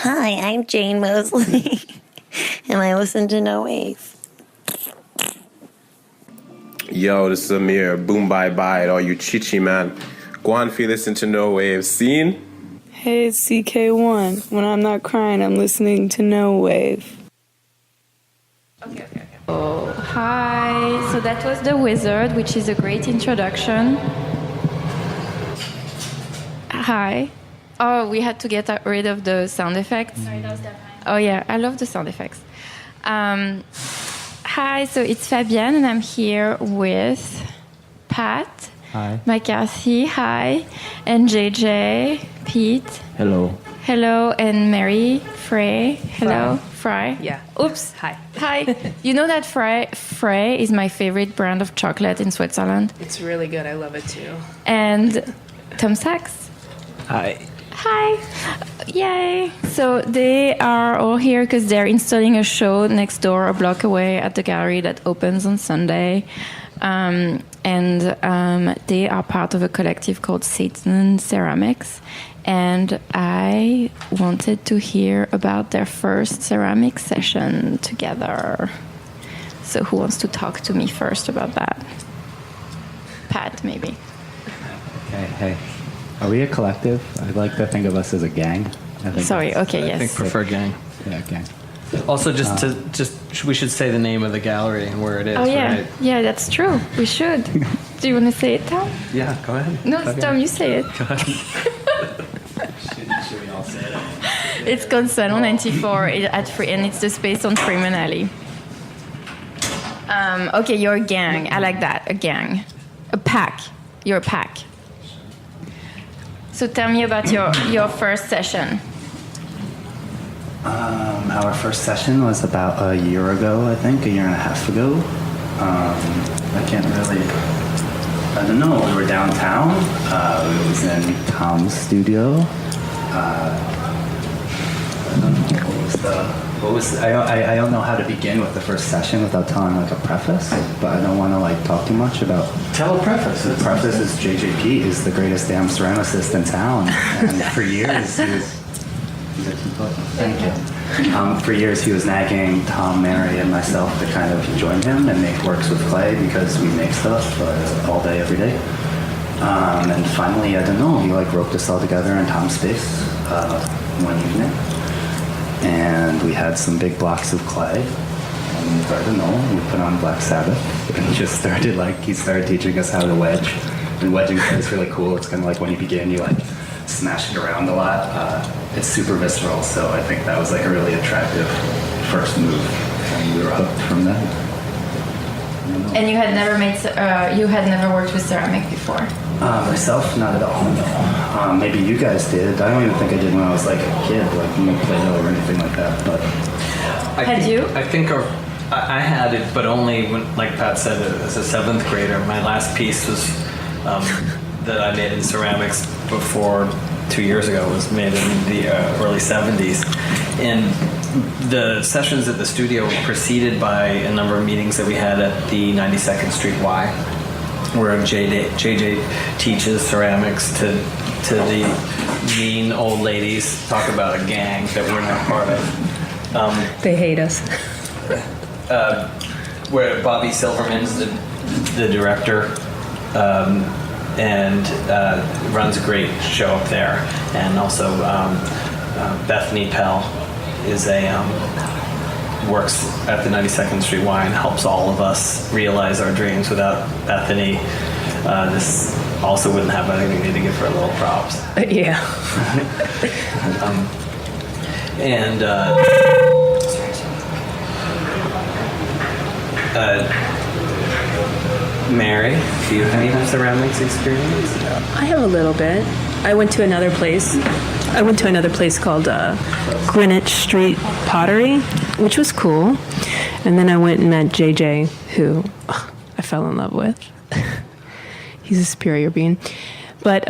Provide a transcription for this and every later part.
Hi, I'm Jane Mosley, and I listen to No Wave. Yo, this is Amir. Boom, bye, bye, all you chichi, man. Go on, if you listen to No Wave. Scene? Hey, it's CK1. When I'm not crying, I'm listening to No Wave. Okay. Oh, hi. So that was The Wizard, which is a great introduction. Hi. Oh, we had to get rid of the sound effects. Sorry, that was definitely. Oh, yeah, I love the sound effects. Hi, so it's Fabienne, and I'm here with Pat. Hi. McCarthy, hi. And JJ, Pete. Hello. Hello, and Mary, Frey. Hello, Fry. Yeah. Oops. Hi. Hi. You know that Frey is my favorite brand of chocolate in Switzerland. It's really good. I love it too. And Tom Sachs. Hi. Hi. Yay. So they are all here because they're installing a show next door, a block away at the gallery that opens on Sunday. And they are part of a collective called SatanCeramics. And I wanted to hear about their first ceramic session together. So who wants to talk to me first about that? Pat, maybe. Okay, hey. Are we a collective? I'd like to think of us as a gang. Sorry, okay, yes. I think prefer gang. Yeah, gang. Also, we should say the name of the gallery and where it is. Oh, yeah. Right? Yeah, that's true. We should. Do you want to say it, Tom? Yeah, go ahead. No, Okay. Tom, you say it. Go ahead. Should we all say it? It's called Salon 94 at and it's the space on Freeman Alley. Okay, you're a gang. I like that. A gang. A pack. You're a pack. So tell me about your first session. Our first session was about a year ago, I think, a year and a half ago. I can't really, I don't know, we were downtown. It was in Tom's studio. I don't know, I don't know how to begin with the first session without telling like a preface, but I don't want to like talk too much about. Tell a preface. The preface is JJP is the greatest damn ceramicist in town, and for years he was. Thank you. For years he was nagging Tom, Mary, and myself to kind of join him and make works with clay because we make stuff all day, every day. And finally, I don't know, he like roped us all together in Tom's space one evening. And we had some big blocks of clay. And I don't know, we put on Black Sabbath and he started teaching us how to wedge. And wedging clay is really cool. It's kind of like when you begin, you like smash it around a lot. It's super visceral, so I think that was like a really attractive first move. And we were hooked from that. And you had never worked with ceramic before? Myself, not at all, no. Maybe you guys did. I don't even think I did when I was like a kid, like no Play-Doh or anything like that, but... I think I had it, but only when, like Pat said, as a 7th grader. My last piece was that I made in ceramics before 2 years ago was made in the early 70s. And the sessions at the studio were preceded by a number of meetings that we had at the 92nd Street Y, where JJ teaches ceramics to the mean old ladies, talk about a gang that we're not part of. They hate us. Where Bobby Silverman's the director, and runs a great show up there. And also Bethany Pell is works at the 92nd Street Y and helps all of us realize our dreams. Without Bethany, this also wouldn't happen. I think we need to give her a little props. Yeah. Mary, do you have any ceramics experience? I have a little bit. I went to another place. I went to another place called Greenwich Street Pottery, which was cool. And then I went and met JJ, who I fell in love with. He's a superior being. But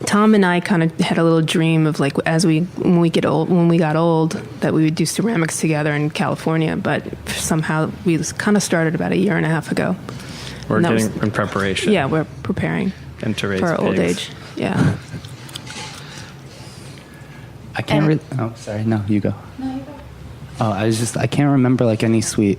Tom and I kind of had a little dream of like when we got old, that we would do ceramics together in California. But somehow we kind of started about 1.5 years ago. We're getting in preparation. Yeah, we're preparing and to raise for our pigs. old age. Yeah. I can't. Oh, sorry. No, you go. No, you go. Oh, I can't remember like any sweet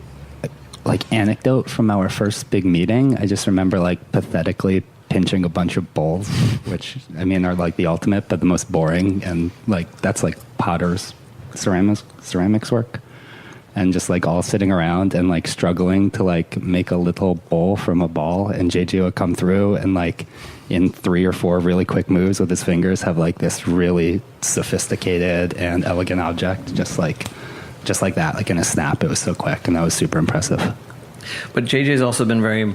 like anecdote from our first big meeting. I just remember like pathetically pinching a bunch of bowls, which I mean are like the ultimate, but the most boring, and like that's like potter's ceramics work, and just like all sitting around and like struggling to like make a little bowl from a ball, and JJ would come through and like in 3 or 4 really quick moves with his fingers have like this really sophisticated and elegant object, just like that, like in a snap. It was so quick, and that was super impressive. But JJ's also been very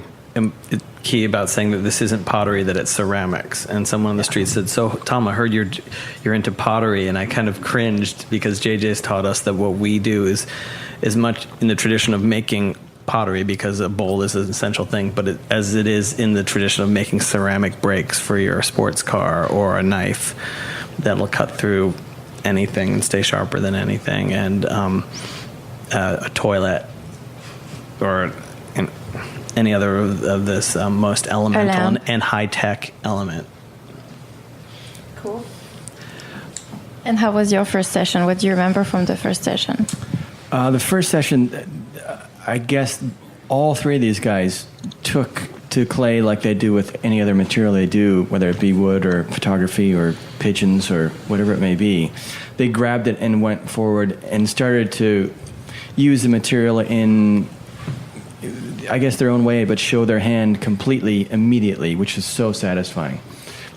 key about saying that this isn't pottery, that it's ceramics. And someone on the street said, "So Tom, I heard you're into pottery," and I kind of cringed because JJ's taught us that what we do is much in the tradition of making pottery, because a bowl is an essential thing, but as it is in the tradition of making ceramic brakes for your sports car, or a knife that'll cut through anything and stay sharper than anything, and a toilet, or any other of this most elemental and high-tech element. Cool. And how was your first session? What do you remember from the first session? The first session, I guess all 3 of these guys took to clay like they do with any other material they do, whether it be wood or photography or pigeons or whatever it may be. They grabbed it and went forward and started to use the material in, I guess, their own way, but show their hand completely immediately, which is so satisfying.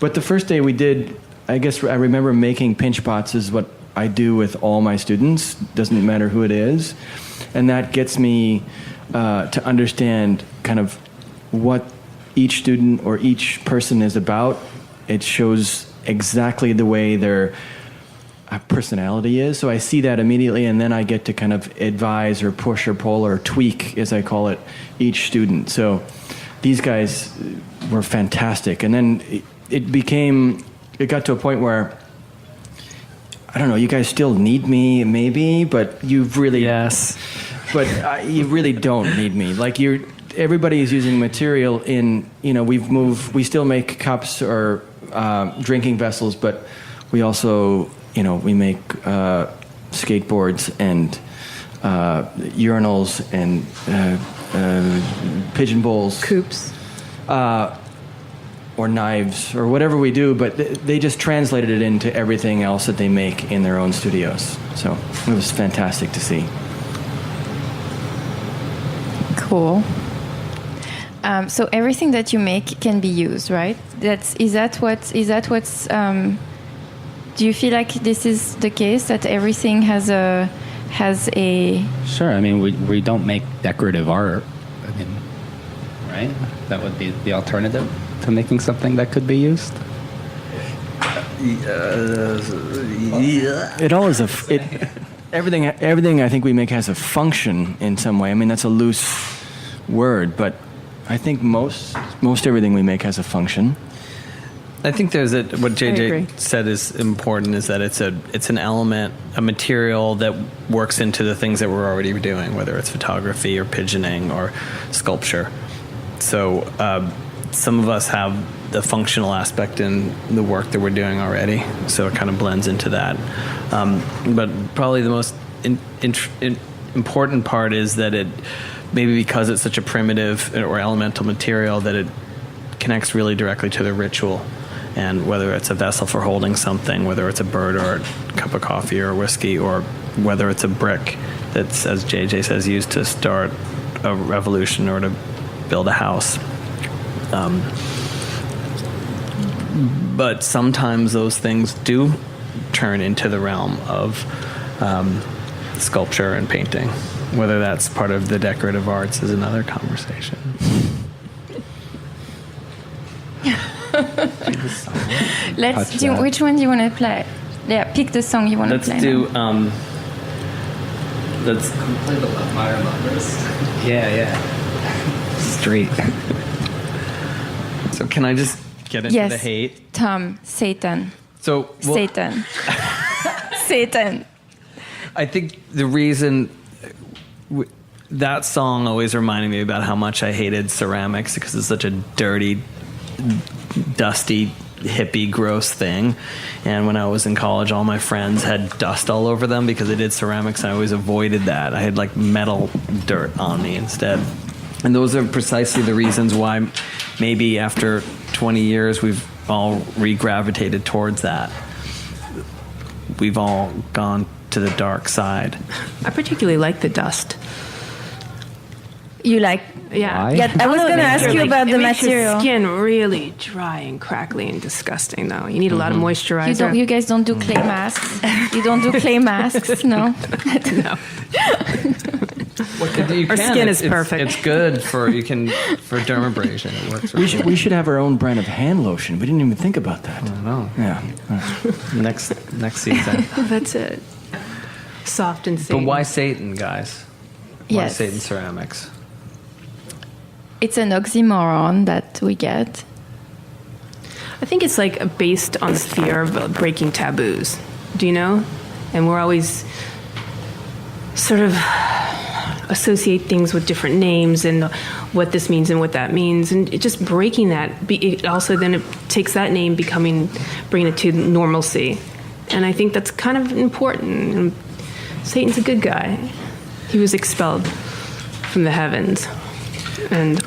But the first day we did, I guess I remember making pinch pots is what I do with all my students, doesn't matter who it is. And that gets me to understand kind of what each student or each person is about. It shows exactly the way their personality is. So I see that immediately, and then I get to kind of advise or push or pull or tweak, as I call it, each student. So these guys were fantastic. And then it got to a point where, I don't know, you guys still need me, maybe, but you've really... Yes. But you really don't need me. Like, everybody is using material in, we still make cups or drinking vessels, but we also, we make skateboards and urinals and pigeon bowls. Coops. Or knives, or whatever we do, but they just translated it into everything else that they make in their own studios. So it was fantastic to see. Cool. So everything that you make can be used, right? Is that what's? Do you feel like this is the case, that everything has a? Sure. I mean, we don't make decorative art. I mean, right? That would be the alternative to making something that could be used. It all is everything I think we make has a function in some way. I mean, that's a loose word, but I think most everything we make has a function. I think what JJ said is important, is that it's an element, a material that works into the things that we're already doing, whether it's photography or pigeoning or sculpture. So some of us have the functional aspect in the work that we're doing already, so it kind of blends into that. But probably the most important part is that it, maybe because it's such a primitive or elemental material, that it connects really directly to the ritual. And whether it's a vessel for holding something, whether it's a bird or a cup of coffee or whiskey, or whether it's a brick that's, as JJ says, used to start a revolution or to build a house. But sometimes those things do turn into the realm of sculpture and painting. Whether that's part of the decorative arts is another conversation. Let's do. Which one do you want to play? Yeah, pick the song you want to play. Let's do. Let's Play the Love My Lovers. yeah. Street. So can I just get into the hate? Tom, Satan. So Satan. Satan. I think the reason that song always reminded me about how much I hated ceramics because it's such a dirty, dusty, hippie, gross thing. And when I was in college, all my friends had dust all over them because they did ceramics. And I always avoided that. I had like metal dirt on me instead. And those are precisely the reasons why maybe after 20 years we've all re-gravitated towards that. We've all gone to the dark side. I particularly like the dust. You like? Yeah. Yeah. I was going to ask you about the it makes material. your skin really dry and crackly and disgusting, though. You need a lot of moisturizer. You guys don't do clay masks. You don't do clay masks, no? No. Our skin is perfect. It's good for dermabrasion. It works. Really We should have our own brand of hand lotion. We didn't even think about that. I don't know. Yeah. Next season. That's it. Soft and safe. But why Satan, guys? Why Yes. Satan Ceramics? It's an oxymoron that we get. I think it's like based on this fear of breaking taboos. Do you know? And we're always sort of associate things with different names and what this means and what that means, and just breaking that. It also then it takes that name bringing it to normalcy, and I think that's kind of important. And Satan's a good guy. He was expelled from the heavens, and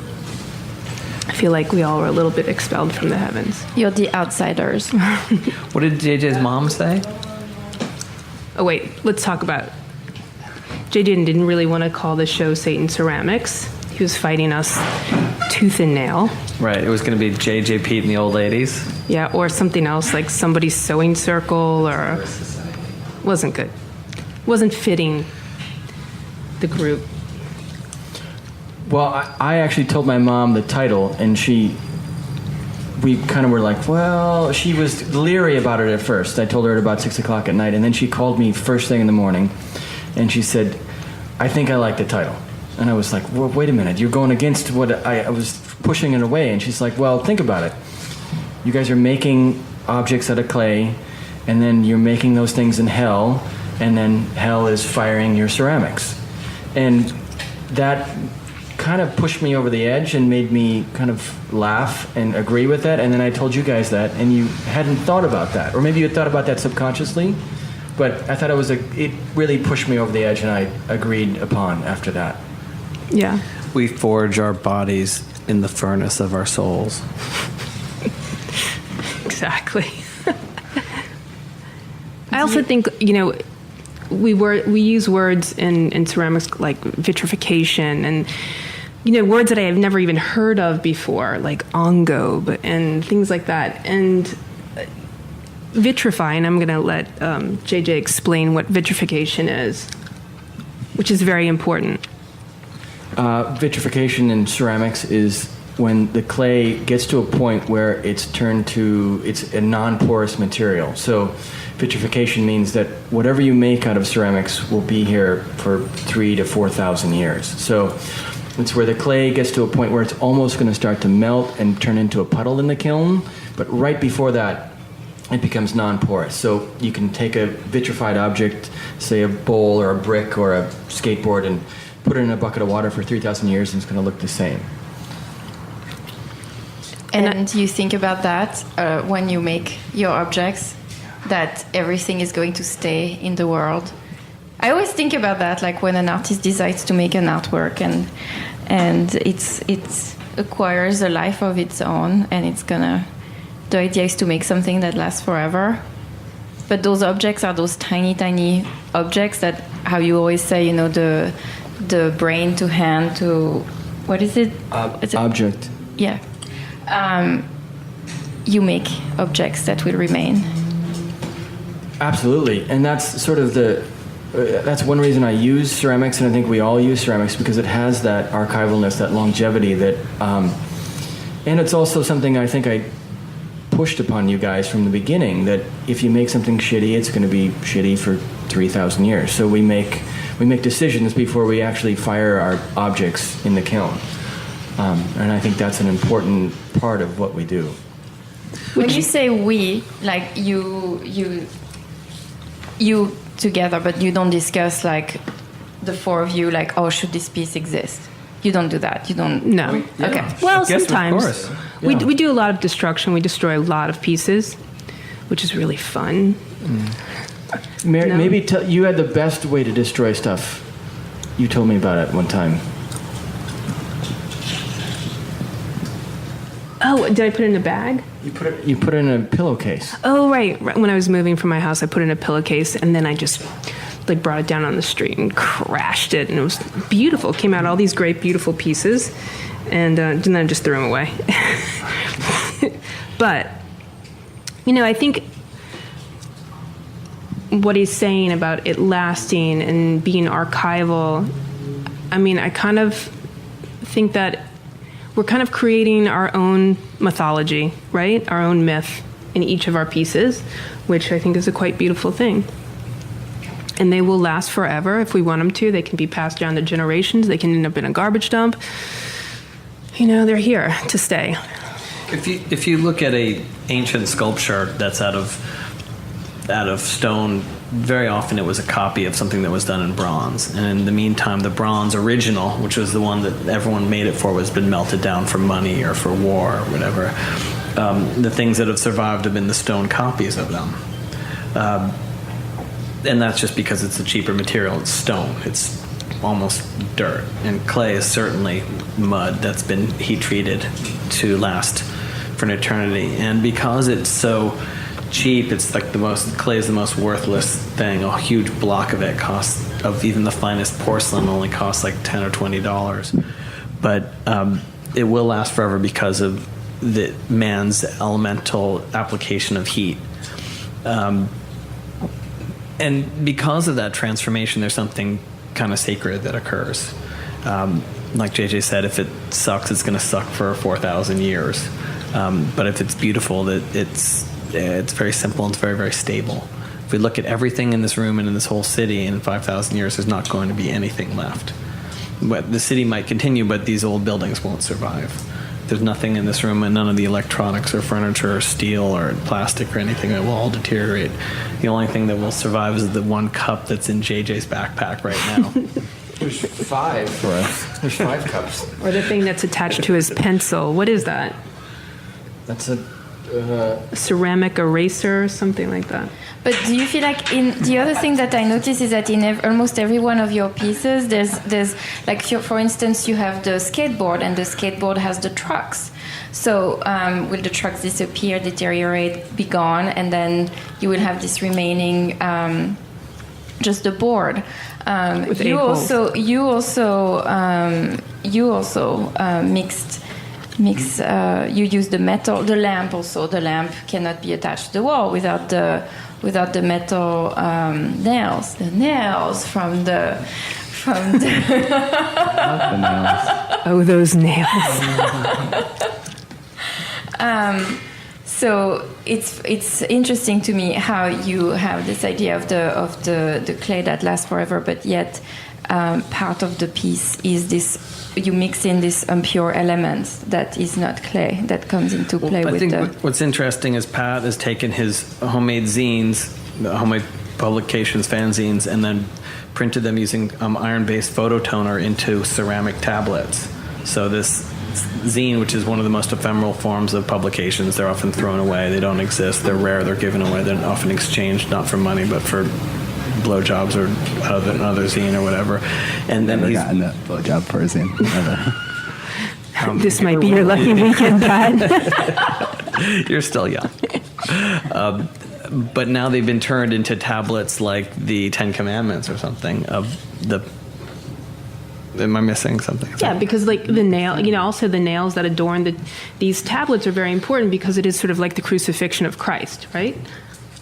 I feel like we all were a little bit expelled from the heavens. You're the outsiders. What did JJ's mom say? Oh wait, let's talk about. JJ didn't really want to call the show SatanCeramics. He was fighting us tooth and nail. Right, it was going to be JJ Pete and the old ladies. Yeah, or something else like somebody's sewing circle, or wasn't good. Wasn't fitting the group. Well, I actually told my mom the title, and we kind of were like, well, she was leery about it at first. I told her at about 6 o'clock at night, and then she called me first thing in the morning, and she said, I think I like the title. And I was like, well, wait a minute, you're going against what I was pushing it away. And she's like, well, think about it. You guys are making objects out of clay, and then you're making those things in hell, and then hell is firing your ceramics. And that kind of pushed me over the edge and made me kind of laugh and agree with that. And then I told you guys that, and you hadn't thought about that. Or maybe you had thought about that subconsciously, but I thought it really pushed me over the edge, and I agreed upon after that. Yeah. We forge our bodies in the furnace of our souls. Exactly. I also think, we use words in ceramics like vitrification and, words that I have never even heard of before, like ongo and things like that. And vitrifying, I'm going to let JJ explain what vitrification is, which is very important. Vitrification in ceramics is when the clay gets to a point where it's a non-porous material. So vitrification means that whatever you make out of ceramics will be here for 3,000 to 4,000 years. So it's where the clay gets to a point where it's almost going to start to melt and turn into a puddle in the kiln, but right before that, it becomes non-porous. So you can take a vitrified object, say a bowl or a brick or a skateboard, and put it in a bucket of water for 3,000 years, and it's going to look the same. And you think about that when you make your objects, that everything is going to stay in the world. I always think about that, like when an artist decides to make an artwork and it acquires a life of its own, and the idea is to make something that lasts forever. But those objects are those tiny, tiny objects that, how you always say, the brain to hand to, what is it? Object. Yeah. You make objects that will remain. Absolutely, and that's sort of that's one reason I use ceramics, and I think we all use ceramics because it has that archivalness, that longevity, and it's also something I think I pushed upon you guys from the beginning that if you make something shitty, it's going to be shitty for 3,000 years. So we make decisions before we actually fire our objects in the kiln. And I think that's an important part of what we do. When you say we, like you together, but you don't discuss like the four of you, like, oh, should this piece exist? You don't do that. You don't. No. Yeah. Okay. Well, Yes, of sometimes course. we do a lot of destruction. We destroy a lot of pieces, which is really fun. Mary, No. maybe you had the best way to destroy stuff. You told me about it one time. Oh, did I put it in a bag? You put it in a pillowcase. Oh, right. When I was moving from my house, I put it in a pillowcase, and then I just like brought it down on the street and crashed it, and it was beautiful. Came out all these great, beautiful pieces, and then I just threw them away. But I think what he's saying about it lasting and being archival, I kind of think that we're kind of creating our own mythology, right? Our own myth in each of our pieces, which I think is a quite beautiful thing. And they will last forever if we want them to. They can be passed down to generations. They can end up in a garbage dump. They're here to stay. If you look at a ancient sculpture that's out of stone, very often it was a copy of something that was done in bronze. And in the meantime, the bronze original, which was the one that everyone made it for, was been melted down for money or for war or whatever. The things that have survived have been the stone copies of them. And that's just because it's a cheaper material. It's stone. It's almost dirt. And clay is certainly mud that's been heat treated to last for an eternity. And because it's so cheap, it's like clay is the most worthless thing. A huge block of it of even the finest porcelain only costs like $10 or $20. But it will last forever because of the man's elemental application of heat. And because of that transformation, there's something kind of sacred that occurs. Like JJ said, if it sucks, it's going to suck for 4,000 years. But if it's beautiful, it's very simple and it's very, very stable. If we look at everything in this room and in this whole city in 5,000 years, there's not going to be anything left. But the city might continue, but these old buildings won't survive. There's nothing in this room, and none of the electronics or furniture or steel or plastic or anything that will all deteriorate. The only thing that will survive is the one cup that's in JJ's backpack right now. There's 5 for us. There's 5 cups. Or the thing that's attached to his pencil. What is that? That's a ceramic eraser or something like that. But do you feel like the other thing that I notice is that in almost every one of your pieces, there's like, for instance, you have the skateboard, and the skateboard has the trucks. So will the trucks disappear, deteriorate, be gone, and then you will have this remaining just the board. You also mixed. You use the metal, the lamp also. The lamp cannot be attached to the wall without the metal nails. The nails from the. I love the nails. Oh, those nails. So it's interesting to me how you have this idea of the clay that lasts forever, but yet part of the piece is this. You mix in this impure element that is not clay that comes into play I think what's interesting is Pat has taken his homemade zines, the homemade publications, fanzines, and then printed them using iron-based phototoner into ceramic tablets. So this zine, which is one of the most ephemeral forms of publications, they're often thrown away. They don't exist. They're rare. They're given away. They're often exchanged not for money but for blowjobs or another zine or whatever. And then Never gotten a blowjob for a zine. Never. This might be your lucky weekend, Pat. You're still young. But now they've been turned into tablets like the Ten Commandments or something of the. Am I missing something? Yeah, because like the nail, also the nails that adorn these tablets are very important because it is sort of like the crucifixion of Christ, right?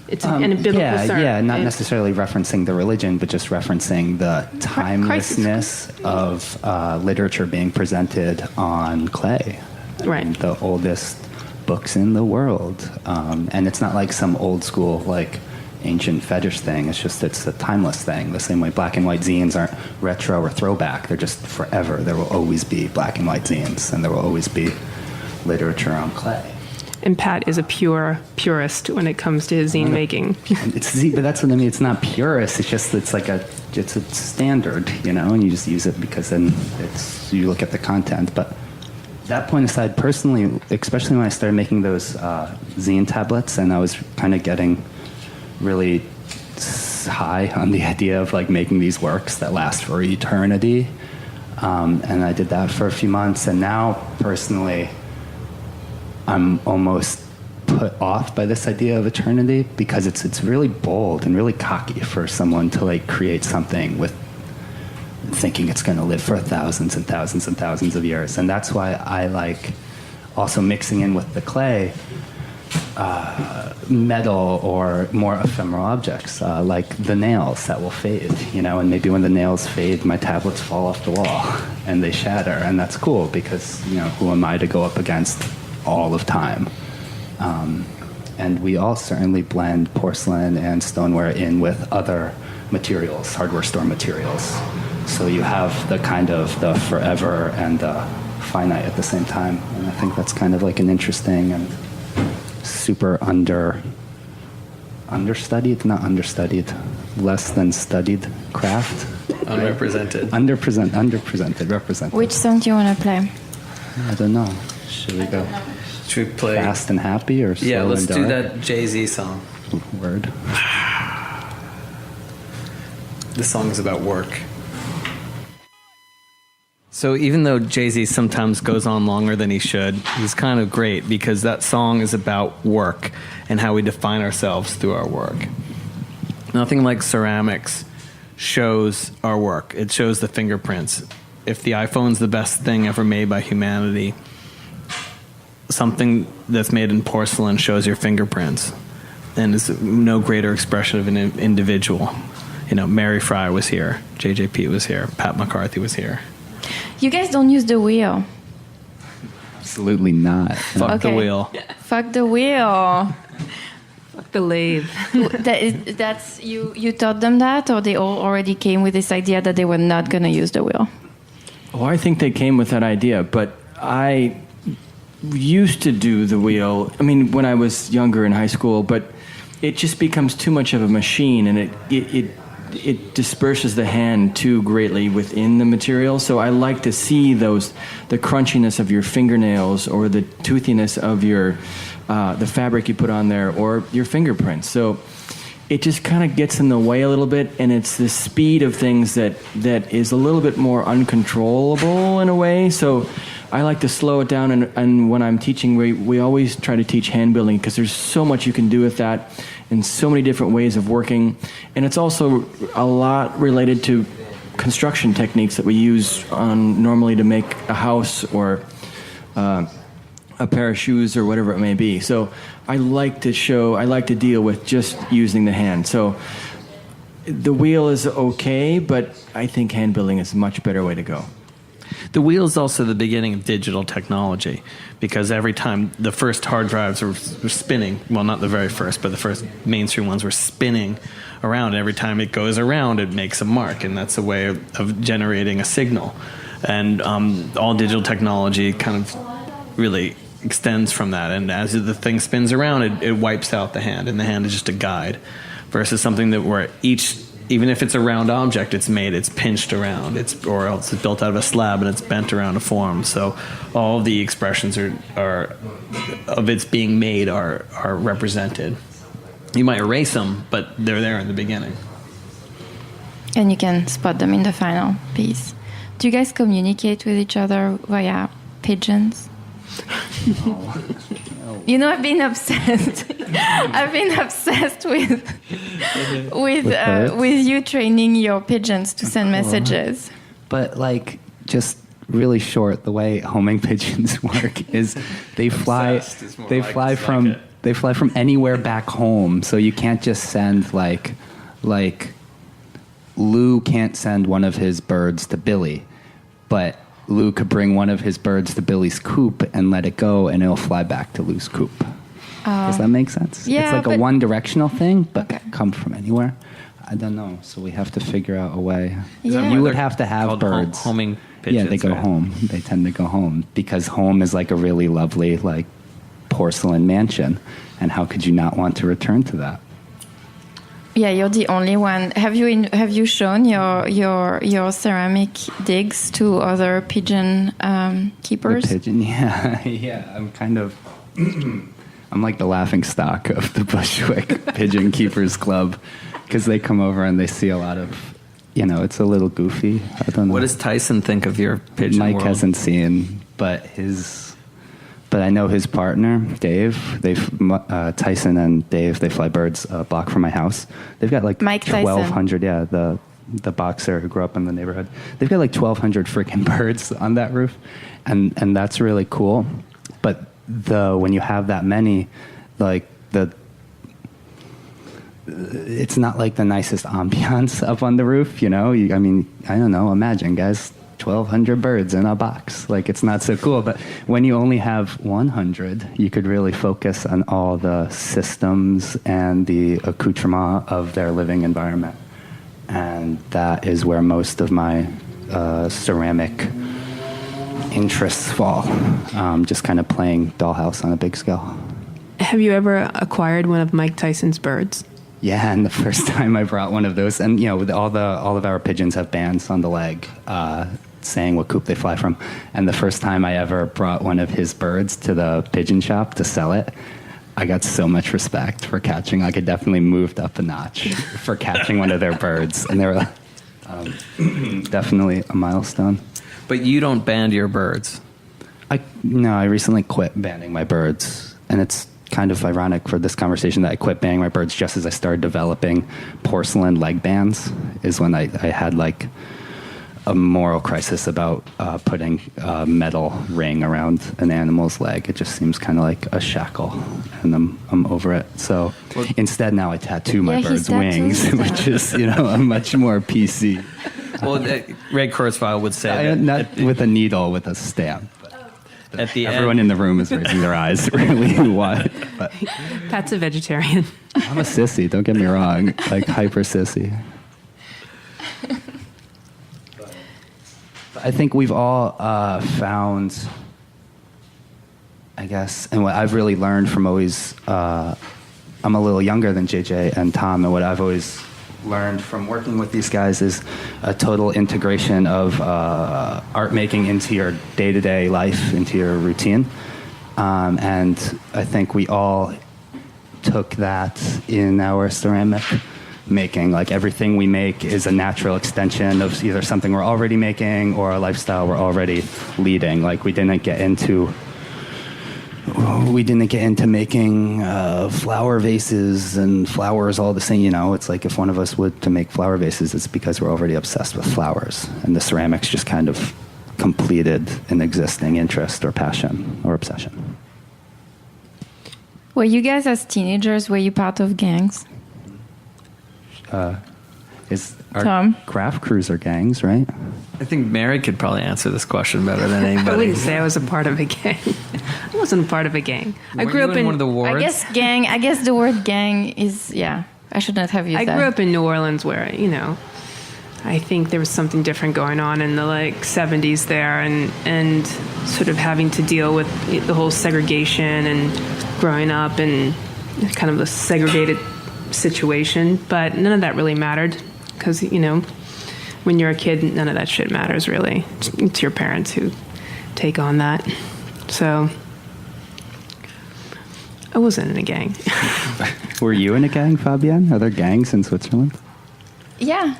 It's in a biblical sense. Yeah, not necessarily referencing the religion, but just referencing the timelessness of literature being presented on clay. Right. The oldest books in the world. And it's not like some old school, like, ancient fetish thing. It's a timeless thing. The same way black and white zines aren't retro or throwback. They're just forever. There will always be black and white zines, and there will always be literature on clay. And Pat is a purist when it comes to zine making. But that's what I mean. It's not purist. It's a standard, and you just use it because then you look at the content. But that point aside, personally, especially when I started making those zine tablets, and I was kind of getting really high on the idea of like making these works that last for eternity, and I did that for a few months, and now personally I'm almost put off by this idea of eternity because it's really bold and really cocky for someone to like create something with thinking it's going to live for thousands and thousands and thousands of years. And that's why I like also mixing in with the clay metal or more ephemeral objects, like the nails that will fade, and maybe when the nails fade, my tablets fall off the wall and they shatter, and that's cool because, who am I to go up against all of time? And we all certainly blend porcelain and stoneware in with other materials, hardware store materials. So you have the kind of the forever and the finite at the same time. And I think that's kind of like an interesting and super understudied, not understudied, less than studied craft. Unrepresented. Underrepresented, represented. Which song do you want to play? I don't know. Should we go Should we play? Fast and Happy or Slow Yeah, let's and do Dark? that Jay-Z song. Word. The song's about work. So even though Jay-Z sometimes goes on longer than he should, he's kind of great because that song is about work and how we define ourselves through our work. Nothing like ceramics shows our work. It shows the fingerprints. If the iPhone's the best thing ever made by humanity, something that's made in porcelain shows your fingerprints and is no greater expression of an individual. Mary Fry was here, JJP was here, Pat McCarthy was here. You guys don't use the wheel. Absolutely not. Fuck the wheel. Fuck the wheel. Fuck the lathe. That's you taught them that, or they all already came with this idea that they were not going to use the wheel? Oh, I think they came with that idea, but I used to do the wheel. I mean, when I was younger in high school, but it just becomes too much of a machine, and it disperses the hand too greatly within the material. So I like to see the crunchiness of your fingernails or the toothiness of your the fabric you put on there or your fingerprints. So it just kind of gets in the way a little bit, and it's the speed of things that is a little bit more uncontrollable in a way. So I like to slow it down, and when I'm teaching, we always try to teach hand building because there's so much you can do with that and so many different ways of working. And it's also a lot related to construction techniques that we use normally to make a house or a pair of shoes or whatever it may be. So I like to deal with just using the hand. So the wheel is okay, but I think hand building is a much better way to go. The wheel is also the beginning of digital technology because every time the first hard drives were spinning, well, not the very first, but the first mainstream ones were spinning around. And every time it goes around, it makes a mark, and that's a way of generating a signal. And all digital technology kind of really extends from that. And as the thing spins around, it wipes out the hand, and the hand is just a guide versus something that where even if it's a round object, it's pinched around, or else it's built out of a slab and it's bent around a form. So all of the expressions are of its being made are represented. You might erase them, but they're there in the beginning. And you can spot them in the final piece. Do you guys communicate with each other via pigeons? I've been obsessed. I've been obsessed with you training your pigeons to send messages. But just really short, the way homing pigeons work is they fly from anywhere back home. So you can't just send like Lou can't send one of his birds to Billy, but Lou could bring one of his birds to Billy's coop and let it go, and it'll fly back to Lou's coop. Does that make sense? Yeah, it's like a but- one-directional thing, but Okay. it can come from anywhere. I don't know, so we have to figure out a way. Yeah. You would have to have Called birds. homing pigeons. Yeah, they go right? home. They tend to go home because home is like a really lovely, like, porcelain mansion. And how could you not want to return to that? Yeah, you're the only one. Have you shown your ceramic digs to other pigeon keepers? The pigeon, yeah, yeah. I'm kind of, I'm like the laughing stock of the Bushwick Pigeon Keepers Club, because they come over and they see a lot of, it's a little goofy. I don't know. What does Tyson think of your pigeon Mike world? hasn't seen, but I know his partner, Dave. Tyson and Dave, they fly birds a block from my house. They've got like Mike Tyson. 1,200. Yeah, the boxer who grew up in the neighborhood. They've got like 1,200 freaking birds on that roof, and that's really cool. But when you have that many, like it's not like the nicest ambiance up on the roof. I don't know. Imagine, guys. 1,200 birds in a box. Like, it's not so cool. But when you only have 100, you could really focus on all the systems and the accoutrement of their living environment. And that is where most of my ceramic interests fall. Just kind of playing dollhouse on a big scale. Have you ever acquired one of Mike Tyson's birds? Yeah, and the first time I brought one of those, and with all of our pigeons have bands on the leg saying what coop they fly from. And the first time I ever brought one of his birds to the pigeon shop to sell it, I got so much respect for catching. Like, I definitely moved up a notch for catching one of their birds, and they were definitely a milestone. But you don't band your birds. I recently quit banding my birds, and it's kind of ironic for this conversation that I quit banding my birds just as I started developing porcelain leg bands. Is when I had like a moral crisis about putting a metal ring around an animal's leg. It just seems kind of like a shackle, and I'm over it. So instead, now I tattoo my birds' wings, which is a much more PC. Well, Ray Kurzweil would say Not with a needle, with a stamp. At the Everyone end, in the room is raising their eyes really wide. But Pat's a vegetarian. I'm a sissy, don't get me wrong. Like, hyper sissy. I think we've all found, I guess, and what I've really learned from always, I'm a little younger than JJ and Tom, and what I've always learned from working with these guys is a total integration of art making into your day-to-day life, into your routine. And I think we all took that in our ceramic making. Like, everything we make is a natural extension of either something we're already making or a lifestyle we're already leading. Like, we didn't get into making flower vases and flowers all the same. It's like if one of us would to make flower vases, it's because we're already obsessed with flowers, and the ceramics just kind of completed an existing interest or passion or obsession. Were you guys as teenagers, were you part of gangs? Is our Tom? craft crews are gangs, right? I think Mary could probably answer this question better than anybody. I wouldn't say I was a part of a gang. I wasn't a part of a gang. I grew up in one of the wards. I guess the word gang is, I should not have used that. I grew up in New Orleans where, I think there was something different going on in the 70s there, and sort of having to deal with the whole segregation and growing up in kind of a segregated situation. But none of that really mattered because, when you're a kid, none of that shit matters really. It's your parents who take on that. So I wasn't in a gang. Were you in a gang, Fabienne? Are there gangs in Switzerland? Yeah.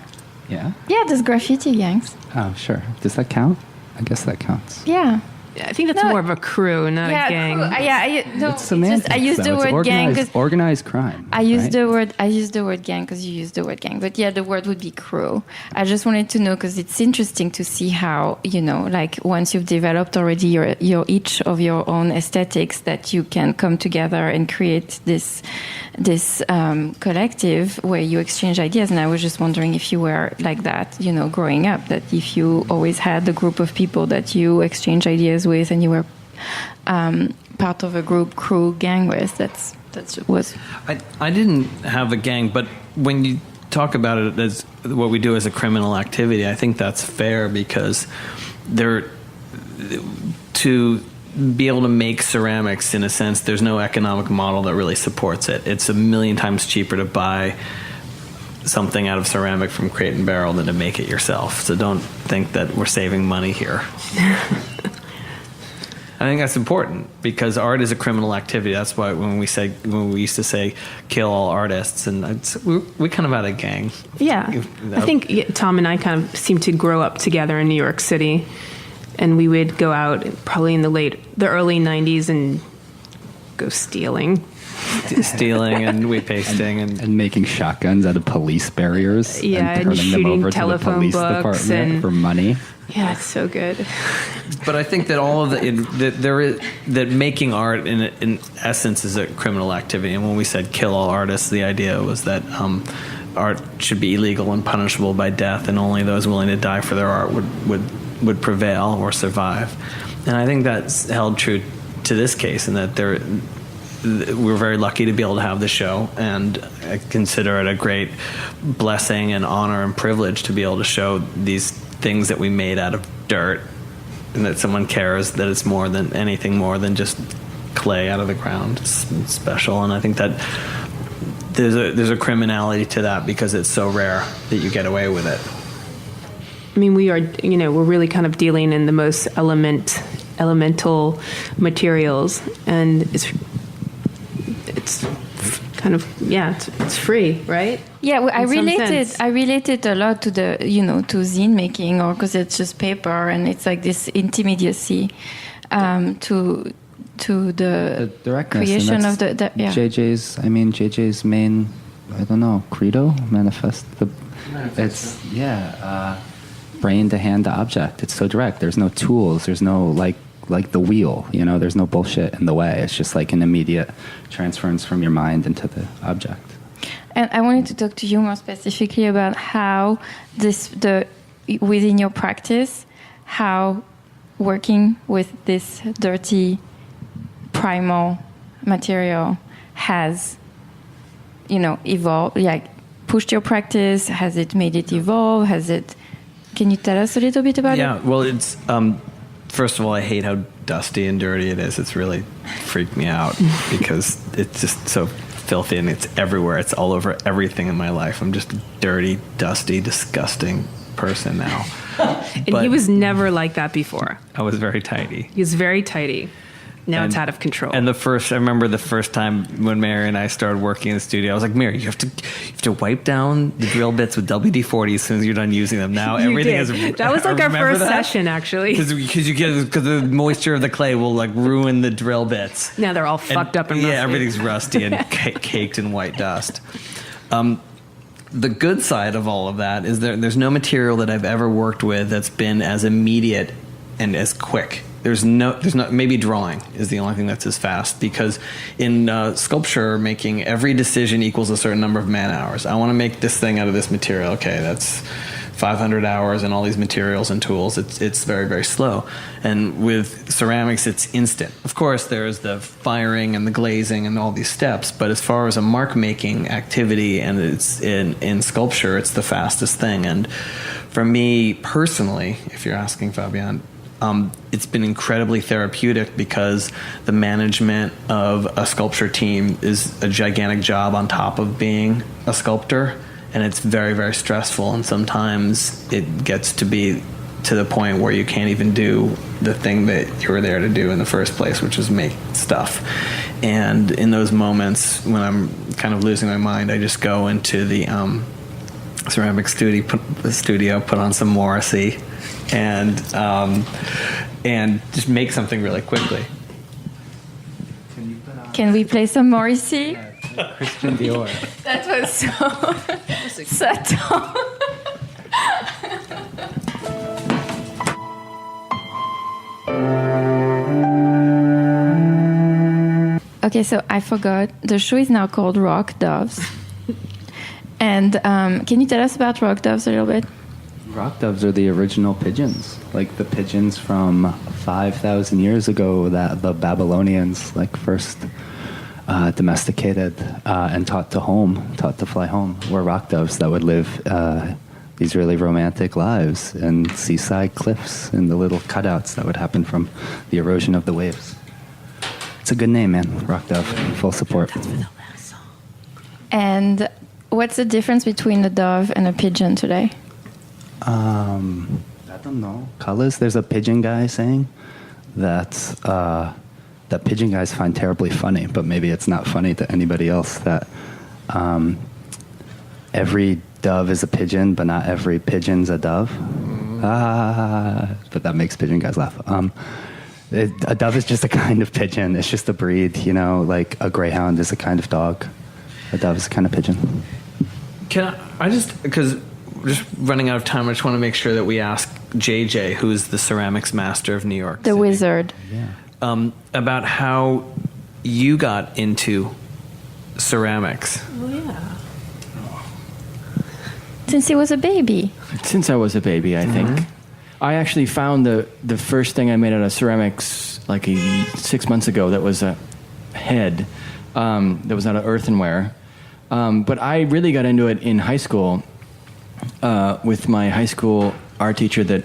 Yeah? Yeah, there's graffiti gangs. Oh, sure. Does that count? I guess that counts. Yeah. I think that's more of a crew, not a gang. It's semantics. I use the word gang because organized crime. I use the word gang because you use the word gang, but yeah, the word would be crew. I just wanted to know because it's interesting to see how, you know, like once you've developed already your each of your own aesthetics, that you can come together and create this collective where you exchange ideas. And I was just wondering if you were like that, you know, growing up, that if you always had a group of people that you exchange ideas with and you were part of a group, crew, gang with. I didn't have a gang, but when you talk about it as what we do as a criminal activity, I think that's fair because to be able to make ceramics, in a sense, there's no economic model that really supports it. It's a million times cheaper to buy something out of ceramic from Crate and Barrel than to make it yourself. So don't think that we're saving money here. I think that's important because art is a criminal activity. That's why when we used to say kill all artists, and we kind of had a gang. Yeah, you know? I think Tom and I kind of seemed to grow up together in New York City, and we would go out probably in the early '90s and go stealing and weed pasting and making shotguns out of police barriers. Yeah, and turning them shooting over to the telephone police books department for money. Yeah, it's so good. But I think that all of that making art in essence is a criminal activity. And when we said kill all artists, the idea was that art should be illegal and punishable by death, and only those willing to die for their art would prevail or survive. And I think that's held true to this case, in that we're very lucky to be able to have the show, and I consider it a great blessing and honor and privilege to be able to show these things that we made out of dirt, and that someone cares that it's more than anything more than just clay out of the ground. It's special, and I think that there's a criminality to that because it's so rare that you get away with it. I mean, we're really kind of dealing in the most elemental materials, and it's kind of, it's free, right? Yeah, I related a lot to the, to zine making, or because it's just paper and it's like this immediacy to the creation of the JJ's main, I don't know, credo, manifest. It's brain to hand to object. It's so direct. There's no tools. There's no like the wheel, there's no bullshit in the way. It's just like an immediate transference from your mind into the object. And I wanted to talk to you more specifically about how within your practice, how working with this dirty primal material has, evolved, like pushed your practice. Has it made it evolve? Can you tell us a little bit about it? Yeah, well, it's first of all, I hate how dusty and dirty it is. It's really freaked me out because it's just so filthy and it's everywhere. It's all over everything in my life. I'm just a dirty, dusty, disgusting person now. And he was never like that before. I was very tidy. He was very tidy. Now it's out of control. And I remember the first time when Mary and I started working in the studio, I was like, Mary, you have to wipe down the drill bits with WD-40 as soon as you're done using them. Now everything is. That was like our first session, actually. Because the moisture of the clay will like ruin the drill bits. Now they're all fucked up and rusty. Yeah, everything's rusty and caked in white dust. The good side of all of that is there's no material that I've ever worked with that's been as immediate and as quick. There's not, maybe drawing is the only thing that's as fast, because in sculpture making, every decision equals a certain number of man hours. I want to make this thing out of this material. Okay, that's 500 hours and all these materials and tools. It's very, very slow. And with ceramics, it's instant. Of course, there's the firing and the glazing and all these steps, but as far as a mark making activity, and it's in sculpture, it's the fastest thing. And for me personally, if you're asking, Fabian, it's been incredibly therapeutic because the management of a sculpture team is a gigantic job on top of being a sculptor, and it's very, very stressful, and sometimes it gets to be to the point where you can't even do the thing that you were there to do in the first place, which is make stuff. And in those moments when I'm kind of losing my mind, I just go into the ceramic studio, put on some Morrissey, and and just make something really quickly. Can we play some Morrissey? Christian Dior. That was so subtle. Okay, so I forgot. The show is now called Rock Doves. And can you tell us about rock doves a little bit? Rock doves are the original pigeons, like the pigeons from 5,000 years ago that the Babylonians like first domesticated and taught to fly home, were rock doves that would live these really romantic lives in seaside cliffs and the little cutouts that would happen from the erosion of the waves. It's a good name, man. Rock dove, full support. And what's the difference between a dove and a pigeon today? I don't know. Colors. There's a pigeon guy saying that that pigeon guys find terribly funny, but maybe it's not funny to anybody else. That every dove is a pigeon, but not every pigeon's a dove. But that makes pigeon guys laugh. A dove is just a kind of pigeon. It's just a breed, you know. Like a greyhound is a kind of dog. A dove is a kind of pigeon. Can I just, because we're just running out of time, I just want to make sure that we ask JJ, who is the ceramics master of New York The City, wizard. Yeah. About how you got into ceramics. Oh, yeah. Since he was a baby. Since I was a baby, I think. I actually found the first thing I made out of ceramics like 6 months ago that was a head that was out of earthenware. But I really got into it in high school with my high school art teacher that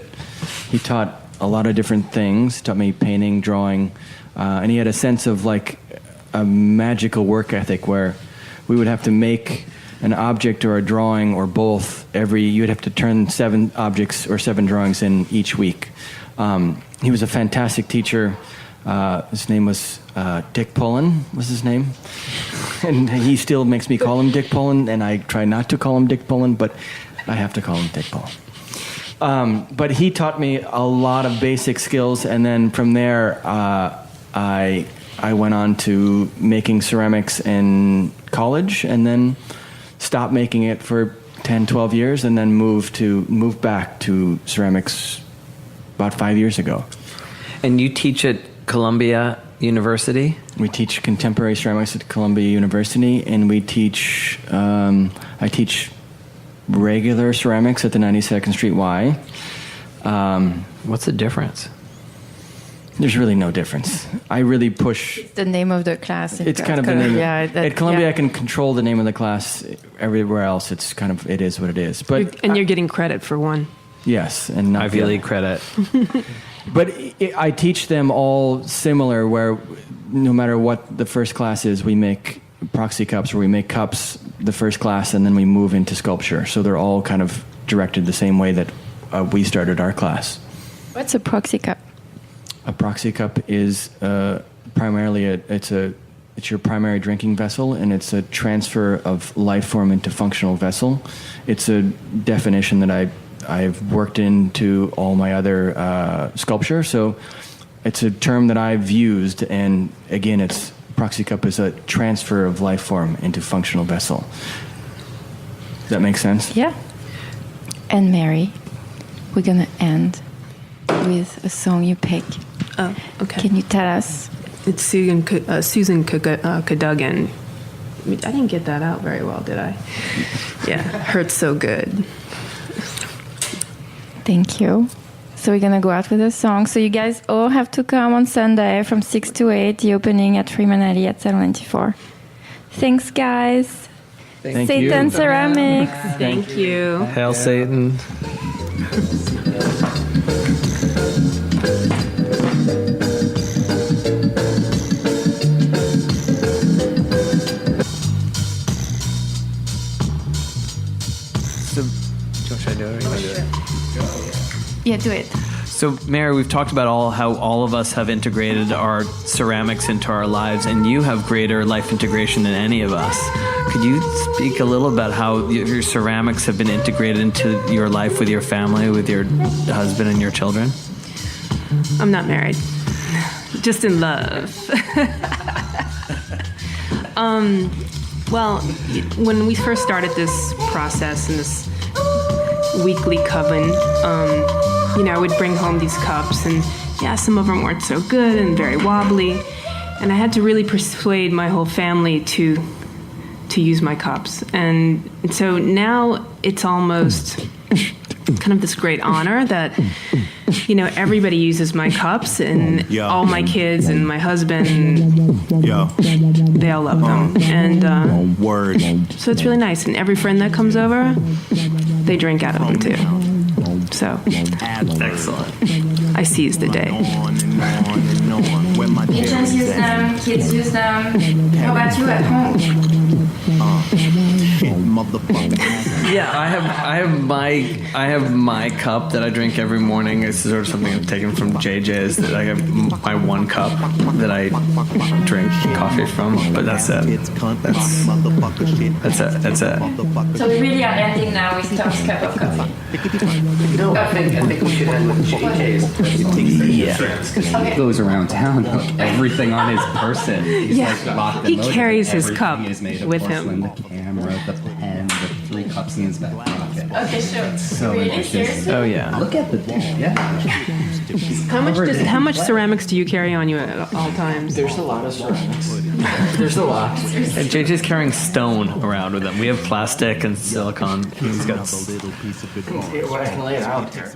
he taught a lot of different things, taught me painting, drawing, and he had a sense of like a magical work ethic where we would have to make an object or a drawing or both you'd have to turn 7 objects or 7 drawings in each week. He was a fantastic teacher. His name was Dick Pullen was his name. And he still makes me call him Dick Pullen, and I try not to call him Dick Pullen, but I have to call him Dick Pullen. But he taught me a lot of basic skills, and then from there I went on to making ceramics in college, and then stopped making it for 10, 12 years, and then moved back to ceramics about 5 years ago. And you teach at Columbia University? We teach contemporary ceramics at Columbia University, and we teach, I teach regular ceramics at the 92nd Street Y. What's the difference? There's really no difference. I really push. The name of the class. It's kind of the name. Yeah, at Columbia, I can control the name of the class. Everywhere else, it's kind of, it is what it is. But You're getting credit for one. yes, and not Ivy League credit. But I teach them all similar, where no matter what the first class is, we make proxy cups, where we make cups the first class, and then we move into sculpture. So they're all kind of directed the same way that we started our class. What's a proxy cup? A proxy cup is primarily it's your primary drinking vessel, and it's a transfer of life form into functional vessel. It's a definition that I've worked into all my other sculpture, so it's a term that I've used, and again, it's proxy cup is a transfer of life form into functional vessel. Does that make sense? Yeah. And Mary, we're gonna end with a song you pick. Oh, okay. Can you tell us? It's Susan Cadogan. I didn't get that out very well, did I? Yeah, Hurts So Good. Thank you. So we're gonna go out with a song. So you guys all have to come on Sunday from 6 to 8, the opening at Freeman Alley at 74. Thanks, guys. Thank you. SatanCeramics. Thank you. Hail Satan. Should I do it? Or you wanna do it? Yeah, do it. So, Mary, we've talked about how all of us have integrated our ceramics into our lives, and you have greater life integration than any of us. Could you speak a little about how your ceramics have been integrated into your life with your family, with your husband and your children? I'm not married. Just in love. Well, when we first started this process and this weekly coven, I would bring home these cups, and some of them weren't so good and very wobbly, and I had to really persuade my whole family to use my cups, and so now it's almost kind of this great honor that everybody uses my cups, and all my kids and my husband, they all love them, and so it's really nice. And every friend that comes over, they drink out of them too. So Excellent. I seize the day. Agents use them, kids use them. How about you at home? Yeah, I have my cup that I drink every morning. It's sort of something I've taken from JJ's. That I have my one cup that I drink coffee from, but that's it. That's it. So we really are ending now with Tom's cup of coffee. No, I think we should end with JJ's. He goes around town, everything on his person. He's like locked He and loaded. carries his cup Everything is made of with porcelain, him. The camera, the pen, the 3 cups in his back pocket. Okay, sure. So Really? interesting. Seriously? Oh yeah. Look at the How much ceramics do you carry on you at all times? There's a lot of ceramics. There's a lot. And JJ's carrying stone around with him. We have plastic and silicone. He's got. What I can lay it out there.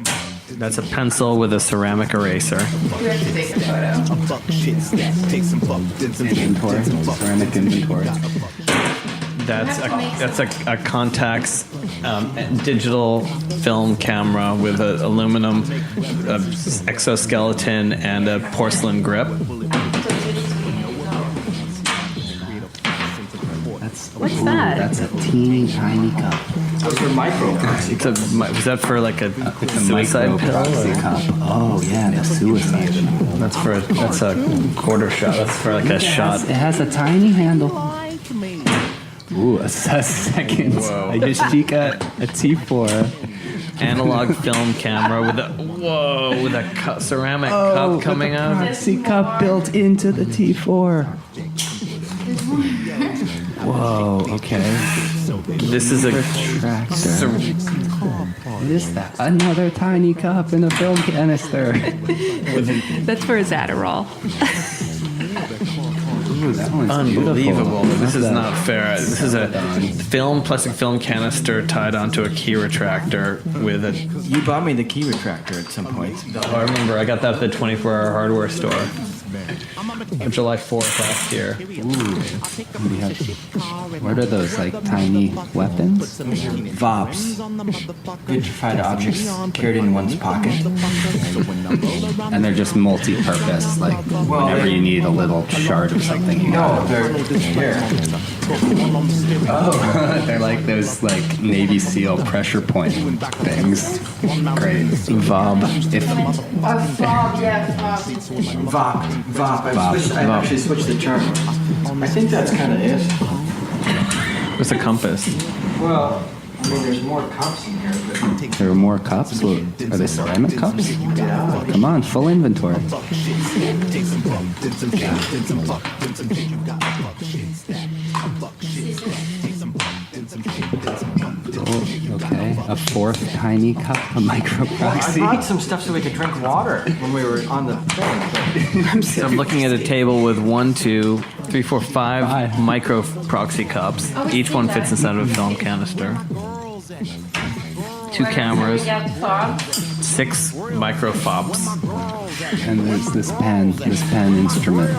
That's a pencil with a ceramic eraser. We have to take a photo. inventory, ceramic inventory. That's a Contax digital film camera with an aluminum exoskeleton and a porcelain grip. What's that? That's a teeny tiny cup. Those are micro. Was that for like a It's a suicide micro pill? proxy cup. Oh yeah, the suicide. That's a quarter shot. That's for like a shot. It has a tiny handle. Ooh, a second. Whoa. I just cheek a T4. Analog film camera with a ceramic cup coming out. Proxy cup built into the T4. Whoa. Okay. This is a Tractor. What is that? Another tiny cup in a film canister. That's for his Adderall. Ooh, that one's unbelievable. beautiful. This is Love not that. fair. This is a plastic film canister tied onto a key retractor with a. You bought me the key retractor at some point. Oh, I remember. I got that at the 24-hour hardware store. On July 4th last year. What are those, like tiny weapons? VOPs. Vitrified objects carried in one's pocket. And they're just multi-purpose, like whenever you need a little shard of something, you No, got they're here. Oh, they're like those like Navy SEAL pressure point things. Great. VOB. If Fob, yeah, fob. VOP. I actually switched the term. I think that's kind of it. It's a compass. Well, I mean, there's more cups in here, but there are more cups, well, are they ceramic cups? yeah. Come on, full inventory. Oh, okay, a 4th tiny cup of micro I proxy. brought some stuff so we could drink water when we were on the thing. So I'm looking at a table with 1, 2, 3, 4, 5 micro proxy cups. Each one fits inside of a film canister. 2 cameras, We got fob. 6 micro fobs. And there's this pen instrument. I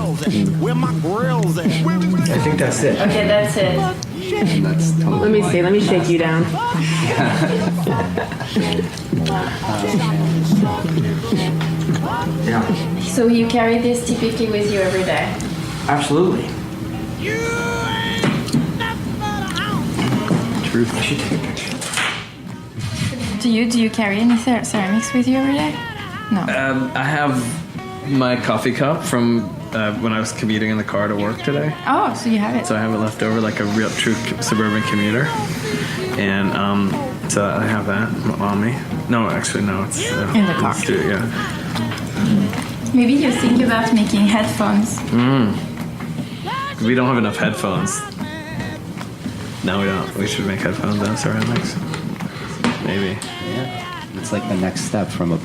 think that's it. Okay, that's it. And that's totally Let me see. Let me shake you down. Yeah, So you carry this typically with you every day? absolutely. truth. I should take a picture. Do you carry any ceramics with you every day? No. I have my coffee cup from when I was commuting in the car to work today. Oh, so you have it. So I have it left over like a real true suburban commuter. And so I have that on me. No, actually, no. It's In the car. Yeah. Maybe you think about making headphones. We don't have enough headphones. No, we don't. We should make headphones out of ceramics. Maybe. Yeah. It's like the next step from a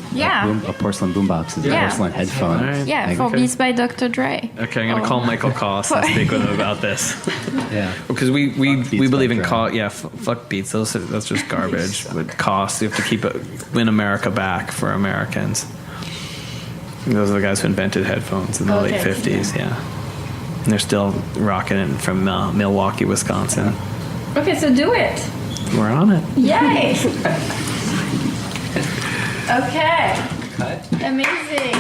porcelain boombox is a Yeah. porcelain headphone. All right. Yeah, for Beats by Dr. Dre. Okay, I'm gonna call Michael Koss and speak with him about this. Yeah. Because we Beats believe by in Dre. cost. Yeah, fuck Beats. That's just garbage. With costs, you have to keep it, win America back for Americans. And those are the guys who invented headphones in the late '50s. Yeah, and they're still rocking it from Milwaukee, Wisconsin. Okay, so do it. We're on it. Yay! Okay. Amazing.